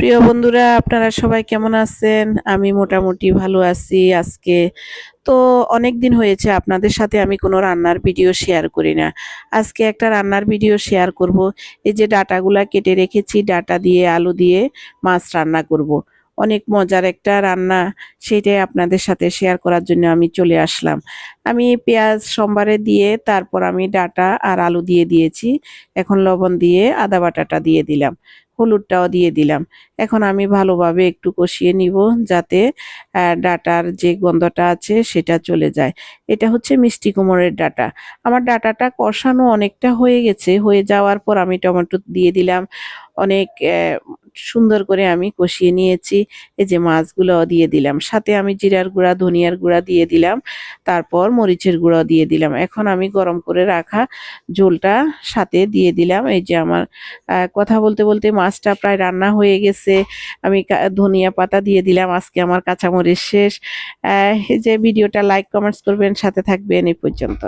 প্রিয় বন্ধুরা, আপনারা সবাই কেমন আছেন? আমি মোটামুটি ভালো আছি আজকে। তো অনেক দিন হয়েছে আপনাদের সাথে আমি কোনো রান্নার ভিডিও শেয়ার করি না। আজকে একটা রান্নার ভিডিও শেয়ার করব। এই যে ডাঁটাগুলা কেটে রেখেছি, ডাঁটা দিয়ে আলু দিয়ে মাছ রান্না করব। অনেক মজার একটা রান্না, সেটাই আপনাদের সাথে শেয়ার করার জন্য আমি চলে আসলাম। আমি পেঁয়াজ সোমবারে দিয়ে তারপর আমি ডাঁটা আর আলু দিয়ে দিয়েছি। এখন লবণ দিয়ে আদা বাটাটা দিয়ে দিলাম, হলুদটাও দিয়ে দিলাম। এখন আমি ভালোভাবে একটু কষিয়ে নিব, যাতে ডাঁটার যে গন্ধটা আছে সেটা চলে যায়। এটা হচ্ছে মিষ্টি কুমড়ের ডাঁটা। আমার ডাঁটাটা কষানো অনেকটা হয়ে গেছে, হয়ে যাওয়ার পর আমি টমেটো দিয়ে দিলাম। অনেক সুন্দর করে আমি কষিয়ে নিয়েছি। এই যে মাছগুলোও দিয়ে দিলাম, সাথে আমি জিরার গুঁড়া ধনিয়ার গুঁড়া দিয়ে দিলাম, তারপর মরিচের গুঁড়াও দিয়ে দিলাম। এখন আমি গরম করে রাখা ঝোলটা সাথে দিয়ে দিলাম। এই যে আমার কথা বলতে বলতে মাছটা প্রায় রান্না হয়ে গেছে। আমি ধনিয়া পাতা দিয়ে দিলাম। আজকে আমার কাঁচামরিচ শেষ। এই যে ভিডিওটা লাইক কমেন্টস করবেন, সাথে থাকবেন এই পর্যন্ত।